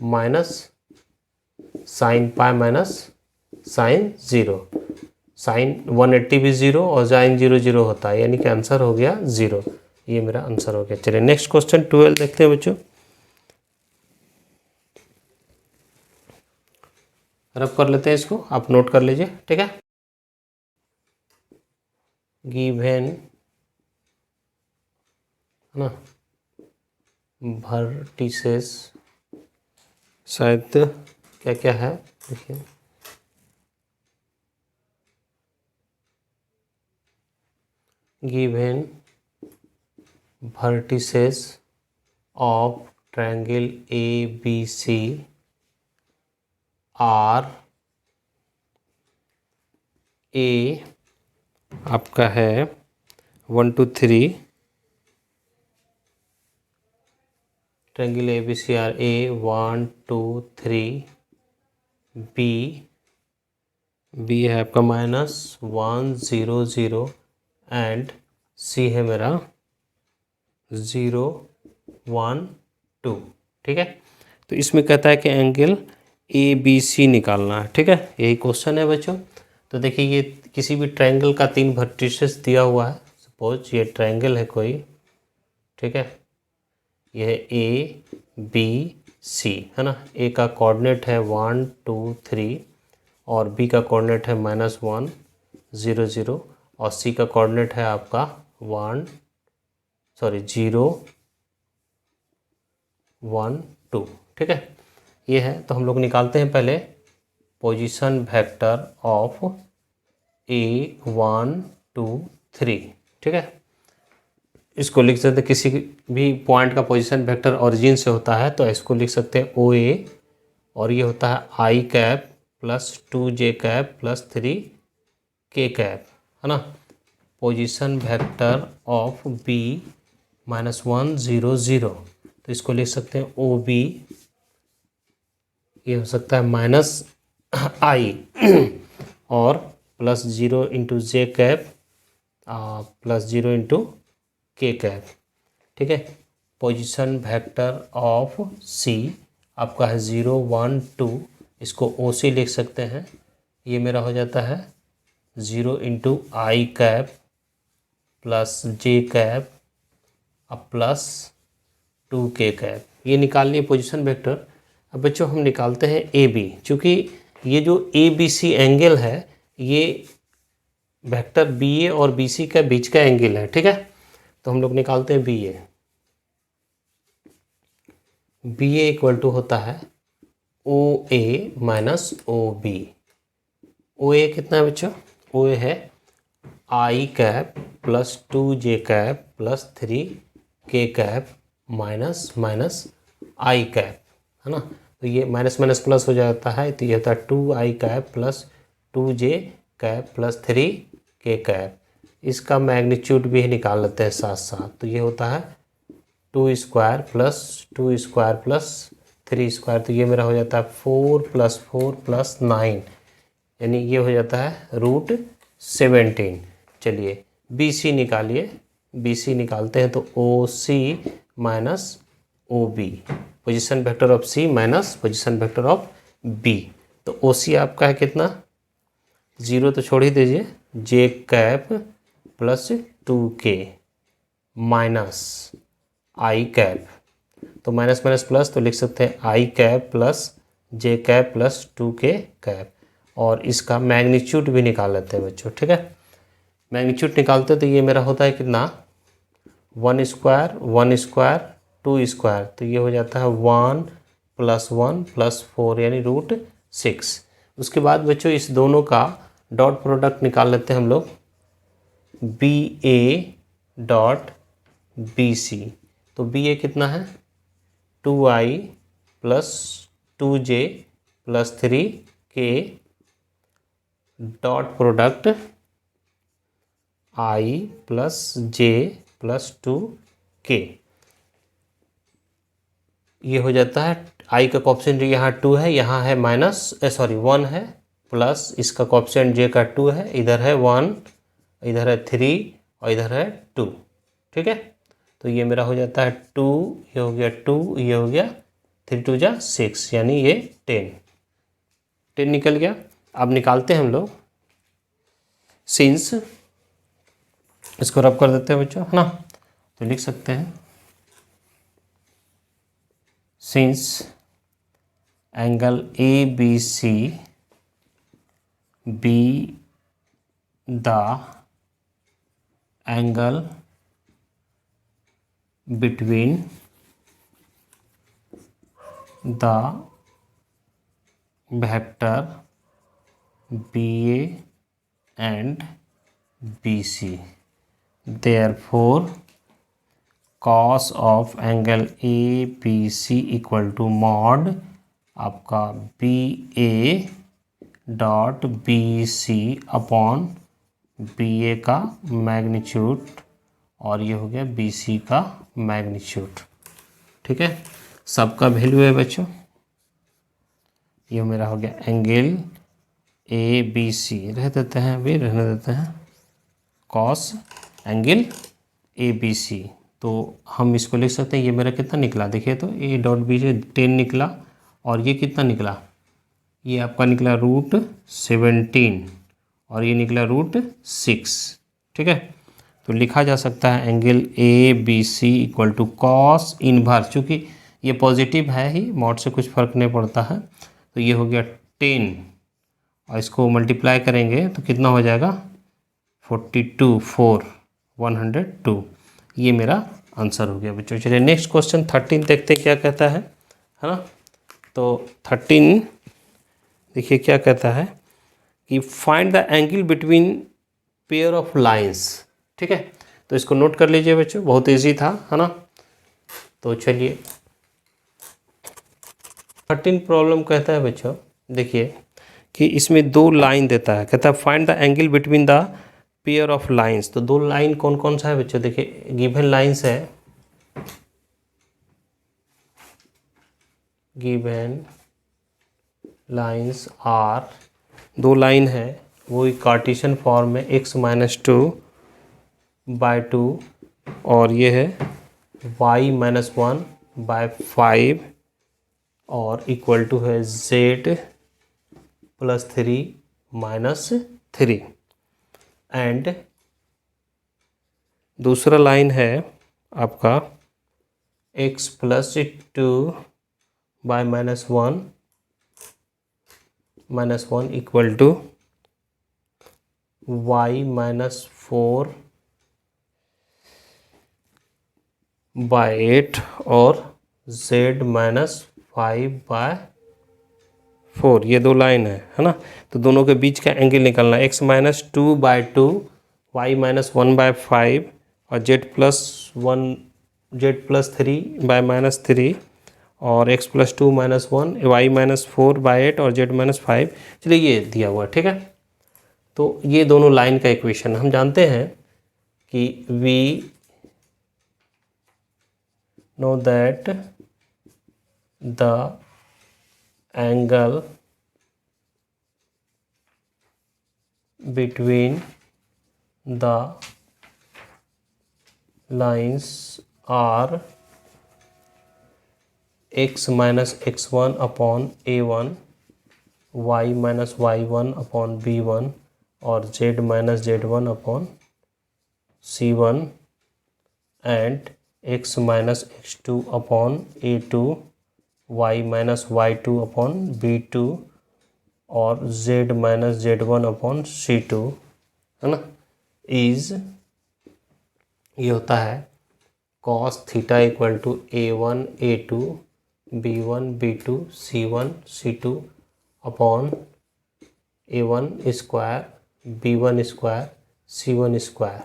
Speaker 1: minus sine pi minus sine 0। Sine 180 भी 0 और साइन 0 0 होता है, यानी कि आंसर हो गया 0। ये मेरा आंसर हो गया। चलिए नेक्स्ट क्वेश्चन 12 देखते हैं बच्चों। रब कर लेते हैं इसको, आप नोट कर लीजिए। ठीक है, गिवन है ना वर्टिसेस, शायद क्या क्या है देखिए, given vertices of triangle ABC are A आपका है 1 2 3, triangle ABC are A 1 2 3, B है आपका -1 0 0 एंड सी है मेरा 0 1 2। ठीक है, तो इसमें कहता है कि एंगल ABC निकालना है। ठीक है, यही क्वेश्चन है बच्चों। तो देखिए ये किसी भी ट्रायंगल का 3 वर्टिसेस दिया हुआ है। सपोज ये ट्रायंगल है कोई, ठीक है, यह ABC है ना। ए का कोऑर्डिनेट है 1 2 3 और बी का कोऑर्डिनेट है -1 0 0 और सी का कोऑर्डिनेट है आपका 0 1 2। ठीक है, ये है। तो हम लोग निकालते हैं पहले पोजीशन वेक्टर ऑफ A 1 2 3। ठीक है, इसको लिख सकते हैं, किसी भी पॉइंट का पोजीशन वेक्टर ओरिजिन से होता है तो इसको लिख सकते हैं OA, और ये होता है I cap plus 2J cap plus 3K cap, है ना। पोजीशन वेक्टर ऑफ B -1 0 0, तो इसको लिख सकते हैं OB, ये हो सकता है -I और plus 0 into J cap plus 0 into K cap. ठीक है, पोजीशन वेक्टर ऑफ C आपका है 0 1 2, इसको OC लिख सकते हैं। ये मेरा हो जाता है 0 into I cap plus J cap अब प्लस 2K कैप। ये निकाल लिए पोजीशन वेक्टर। अब बच्चों हम निकालते हैं AB, चूँकि ये जो ABC एंगल है ये वेक्टर BA और BC का बीच का एंगल है। ठीक है, तो हम लोग निकालते हैं BA इक्वल टू होता है OA माइनस OB। OA कितना है बच्चों, OA है I cap plus 2J cap plus 3K cap minus I cap, है ना। तो ये माइनस माइनस प्लस हो जाता है, तो ये होता है 2I cap plus 2J cap plus 3K cap. इसका मैग्नीट्यूड भी निकाल लेते हैं साथ साथ, तो ये होता है 2 square plus 2 square plus 3 square, तो ये मेरा हो जाता है 4 + 4 + 9, यानी ये हो जाता है √17। चलिए BC निकालिए, BC निकालते हैं तो OC minus OB, position vector of C minus position vector of B। तो OC आपका है कितना, 0 तो छोड़ ही दीजिए, J cap plus 2K minus I cap, तो माइनस माइनस प्लस, तो लिख सकते हैं आई कैप प्लस जे कैप प्लस 2k कैप। और इसका मैग्नीट्यूड भी निकाल लेते हैं बच्चों, ठीक है। मैग्नीट्यूड निकालते तो ये मेरा होता है कितना, 1 स्क्वायर 1 स्क्वायर 2 स्क्वायर, तो ये हो जाता है 1 + 1 + 4 यानी √6। उसके बाद बच्चों इस दोनों का डॉट प्रोडक्ट निकाल लेते हैं हम लोग, B A dot B C. तो बी ए कितना है 2i + 2j + 3k dot product i + j + 2k। ये हो जाता है i का कोएफिशिएंट यहाँ 2 है, यहाँ है -1 है, प्लस इसका कोएफिशिएंट j का 2 है, इधर है 1, इधर है 3 और इधर है 2, ठीक है। तो ये मेरा हो जाता है 2, ये हो गया 2, ये हो गया 3 2 जा 6 यानी ये 10 निकल गया। अब निकालते हैं हम लोग सिंस, इसको रब कर देते हैं बच्चों, है ना। तो लिख सकते हैं since angle A B C be the angle between the vector B A and B C, therefore cos of angle A B C equal to mod आपका B A dot B C upon B A का मैग्नीट्यूड और ये हो गया बी सी का मैग्नीट्यूड, ठीक है। सबका वैल्यू है बच्चों, ये मेरा हो गया एंगल ए बी सी, रह देते हैं अभी, रहने देते हैं, cos angle A B C. तो हम इसको लिख सकते हैं, ये मेरा कितना निकला देखिए, तो ए डॉट बी से 10 निकला और ये कितना निकला, ये आपका निकला √17 और ये निकला √6, ठीक है। तो लिखा जा सकता है angle A B C equal to cos inverse, चूँकि ये पॉजिटिव है ही, मॉड से कुछ फर्क नहीं पड़ता है, तो ये हो गया 10 और इसको मल्टीप्लाई करेंगे तो कितना हो जाएगा 42 4 102। ये मेरा आंसर हो गया बच्चों। चलिए नेक्स्ट क्वेश्चन 13 देखते हैं क्या कहता है ना। तो 13 देखिए क्या कहता है कि find the angle between pair of lines, ठीक है। तो इसको नोट कर लीजिए बच्चों, बहुत इजी था, है ना। तो चलिए 13 प्रॉब्लम कहता है बच्चों, देखिए कि इसमें दो लाइन देता है, कहता है find the angle between the pair of lines. तो दो लाइन कौन कौन सा है बच्चों, देखिए गिवन लाइंस है, गिवन लाइंस आर, दो लाइन है वो कार्टेशियन फॉर्म में x-2/2 और ये है y-1/5 और इक्वल टू है z+3-3 एंड दूसरा लाइन है आपका x+2/-1 इक्वल टू y-4/8 और z-5/4, ये दो लाइन है ना। तो दोनों के बीच का एंगल निकालना है, x-2/2 y-1/5 और z+3/-3 और x+2-1 y-4/8 और z-5। चलिए ये दिया हुआ है, ठीक है। तो ये दोनों लाइन का इक्वेशन हम जानते हैं कि we know that the angle between the lines are x-x1/a1 y-y1/b1 और z-z1/c1 and x minus x2 upon a2, y minus y2 upon b2 और z minus z1 upon c2, है ना, इज ये होता है cos theta equal to a1 a2 b1 b2 c1 c2 upon a1 square b1 square c1 square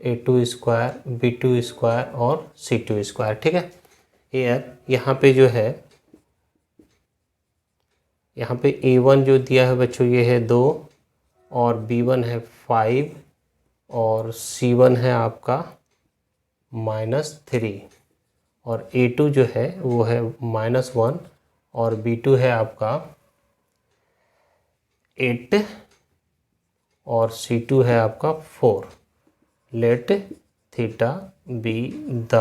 Speaker 1: a2 square b2 square और c2 स्क्वायर। ठीक है, यार यहाँ पे जो है, यहाँ पे a1 जो दिया है बच्चों ये है 2 और b1 है 5 और c1 है आपका -3 और a2 जो है वो है -1 और b2 है आपका 8 और c2 है आपका 4। Let theta be the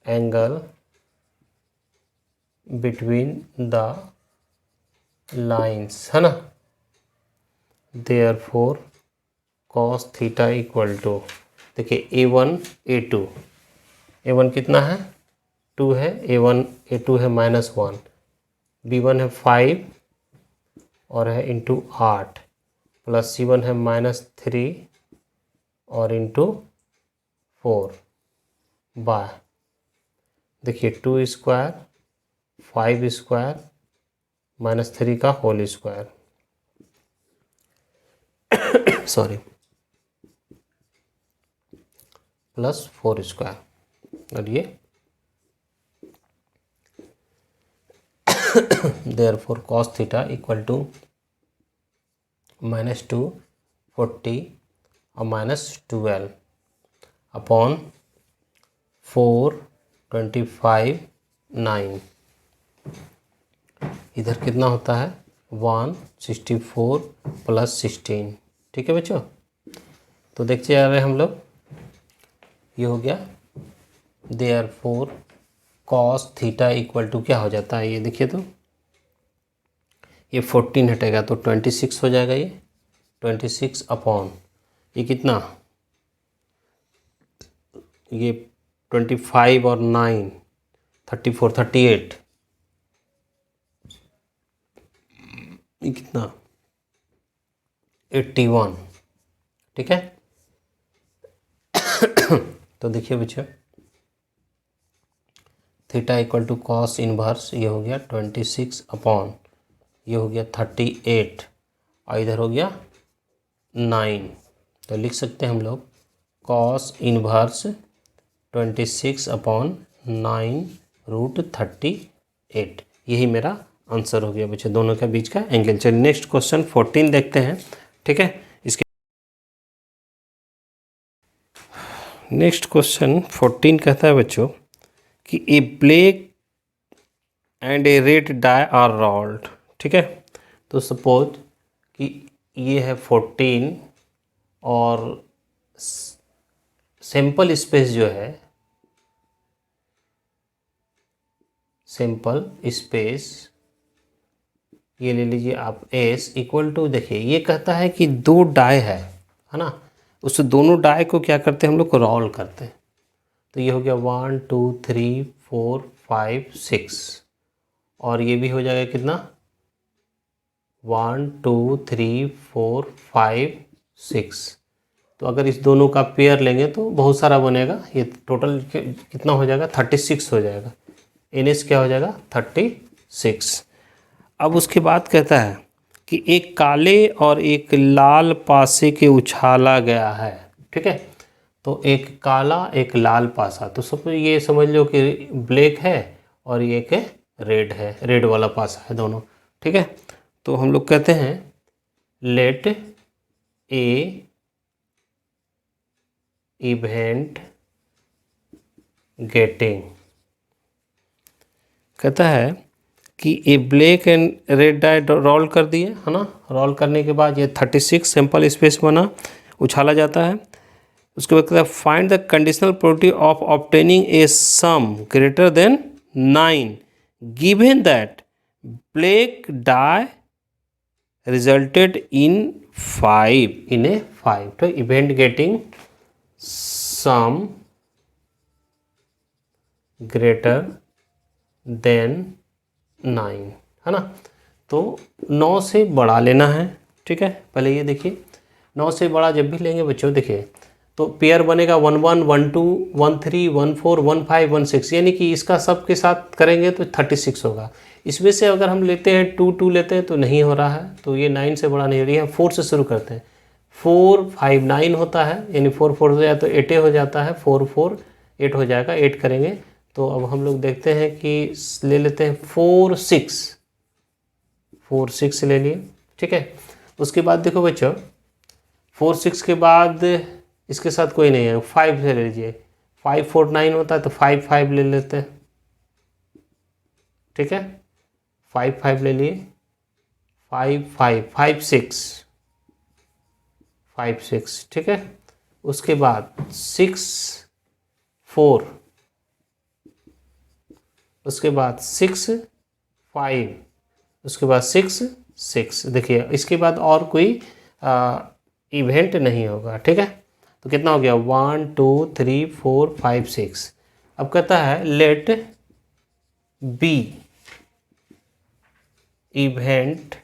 Speaker 1: angle between the lines, है ना। Therefore cos theta equal to, देखिए a1 a2, a1 कितना है 2 है, a1 a2 है -1, b1 है 5 और है इंटू 8 प्लस c1 है -3 और इंटू 4 बाय, देखिए 2 स्क्वायर 5 स्क्वायर -3 का whole square, sorry, plus 4 square और ये therefore cos theta equal to -2 40 और -12 अपॉन 4 25 9, इधर कितना होता है 164 प्लस 16। ठीक है बच्चों, तो देखते जा रहे हैं हम लोग, ये हो गया। Therefore cos theta equal to क्या हो जाता है, ये देखिए, तो ये 14 हटेगा तो 26 हो जाएगा, ये 26 अपॉन ये कितना, ये 25 और 9 34 38, ये कितना 81। ठीक है, तो देखिए बच्चों, theta equal to cos inverse ये हो गया 26 अपॉन ये हो गया 38 और इधर हो गया 9, तो लिख सकते हैं हम लोग कॉस इनवर्स 26 अपॉन 9√38, यही मेरा आंसर हो गया बच्चों, दोनों के बीच का एंगल। चलिए नेक्स्ट क्वेश्चन 14 देखते हैं। ठीक है, इसके नेक्स्ट क्वेश्चन 14 कहता है बच्चों कि a black and a red die are rolled. ठीक है, तो सपोज कि ये है 14 और सैंपल स्पेस जो है, सैंपल स्पेस ये ले लीजिए आप एस इक्वल टू, देखिए ये कहता है कि 2 डाई है ना, उस दोनों डाई को क्या करते हैं हम लोग रोल करते हैं, तो ये हो गया 1 2 3 4 5 6 और ये भी हो जाएगा कितना 1 2 3 4 5 6, तो अगर इस दोनों का पेयर लेंगे तो बहुत सारा बनेगा, ये टोटल कितना हो जाएगा 36 हो जाएगा, NS क्या हो जाएगा 36। अब उसके बाद कहता है कि एक काले और एक लाल पासे के उछाला गया है। ठीक है, तो एक काला एक लाल पासा, तो सब ये समझ लो कि ब्लैक है और ये एक रेड है, रेड वाला पासा है दोनों। ठीक है, तो हम लोग कहते हैं लेट ए इवेंट गेटिंग, कहता है कि ये black and red die roll कर दिए, है ना, रोल करने के बाद ये 36 सैंपल स्पेस बना, उछाला जाता है। उसके बाद कहता है find the conditional probability of obtaining A some greater than 9 given that black dye resulted in 5 इन ए 5। तो event getting sum greater than 9, है ना। तो 9 से बड़ा लेना है, ठीक है। पहले ये देखिए 9 से बड़ा जब भी लेंगे बच्चों, देखिए तो पेयर बनेगा 1 1 1 2 1 3 1 4 1 5 1 6, यानी कि इसका सब के साथ करेंगे तो 36 होगा। इसमें से अगर हम लेते हैं 2 2 लेते हैं तो नहीं हो रहा है, तो ये 9 से बड़ा नहीं हो रही है। 4 से शुरू करते हैं, 4 5 9 होता है, यानी 4 4 हो जाए तो 8 हो जाता है, 4 4 8 हो जाएगा, 8 करेंगे। तो अब हम लोग देखते हैं कि ले लेते हैं 4 6 ले लिए, ठीक है। उसके बाद देखो बच्चों 4 6 के बाद इसके साथ कोई नहीं है, 5 से ले लीजिए, 5 4 9 होता है तो 5 5 ले लेते हैं, ठीक है। 5 5 ले लिए, 5 5 5 6 5 6, ठीक है। उसके बाद 6 4, उसके बाद 6 5, उसके बाद 6 6। देखिए इसके बाद और कोई इवेंट नहीं होगा, ठीक है। तो कितना हो गया 1 2 3 4 5 6। अब कहता है लेट बी इवेंट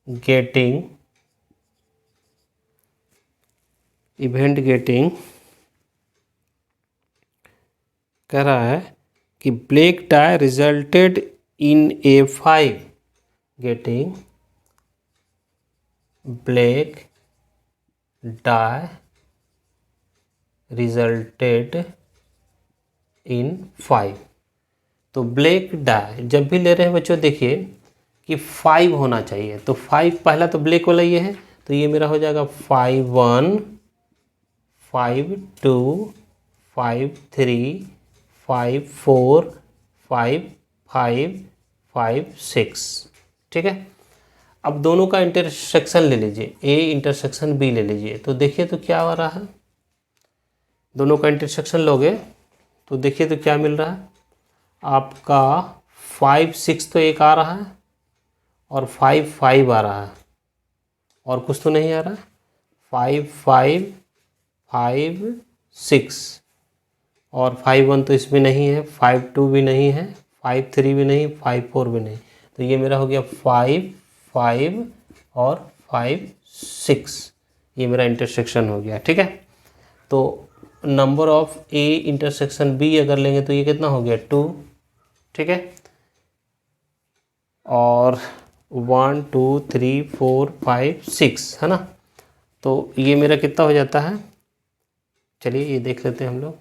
Speaker 1: गेटिंग कह रहा है कि black dye resulted in A 5, getting black dye resulted in 5। तो ब्लैक डाई जब भी ले रहे हैं बच्चों देखिए कि 5 होना चाहिए, तो 5 पहला तो ब्लैक वाला ये है, तो ये मेरा हो जाएगा 5 1 5 2 5 3 5 4 5 5 5 6, ठीक है। अब दोनों का इंटरसेक्शन ले लीजिए, ए इंटरसेक्शन बी ले लीजिए, तो देखिए तो क्या हो रहा है। दोनों का इंटरसेक्शन लोगे तो देखिए तो क्या मिल रहा है आपका 5 6 तो एक आ रहा है और 5 5 आ रहा है, और कुछ तो नहीं आ रहा है। 5 5 5 6 और 5 1 तो इसमें नहीं है, 5 2 भी नहीं है, 5 3 भी नहीं, 5 4 भी नहीं। तो ये मेरा हो गया 5 5 और 5 6, ये मेरा इंटरसेक्शन हो गया, ठीक है। तो number of A intersection B अगर लेंगे तो ये कितना हो गया 2, ठीक है। और 1 2 3 4 5 6, है ना। तो ये मेरा कितना हो जाता है, चलिए ये देख लेते हैं हम लोग।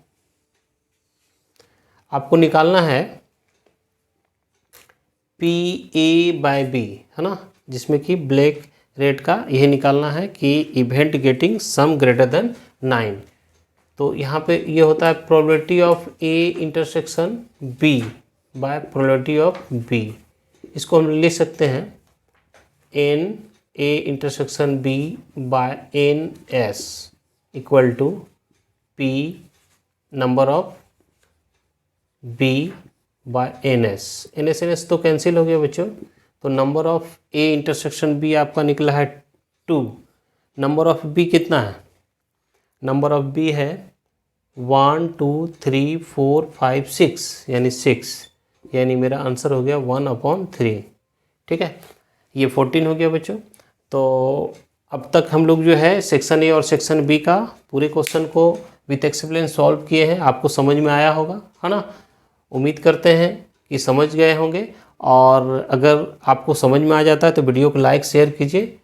Speaker 1: आपको निकालना है पी ए बाय बी, है ना, जिसमें कि ब्लैक रेड का यही निकालना है कि event getting sum greater than 9। तो यहाँ पे ये होता है probability of A intersection B by probability of B. इसको हम लिख सकते हैं n A intersection B by N S equal to P number of B by N S. N S तो कैंसिल हो गया बच्चों, तो number of A intersection B आपका निकला है 2। नंबर ऑफ बी कितना है, नंबर ऑफ बी है 1 2 3 4 5 6, यानी 6, यानी मेरा आंसर हो गया 1/3, ठीक है। ये 14 हो गया बच्चों। तो अब तक हम लोग जो है सेक्शन ए और सेक्शन बी का पूरे क्वेश्चन को विथ एक्सप्लेन सॉल्व किए हैं, आपको समझ में आया होगा, है ना। उम्मीद करते हैं कि समझ गए होंगे, और अगर आपको समझ में आ जाता है तो वीडियो को लाइक शेयर कीजिए,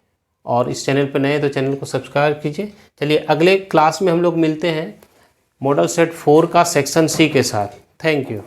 Speaker 1: और इस चैनल पर नए हैं तो चैनल को सब्सक्राइब कीजिए। चलिए अगले क्लास में हम लोग मिलते हैं मॉडल सेट 4 का सेक्शन सी के साथ। Thank you.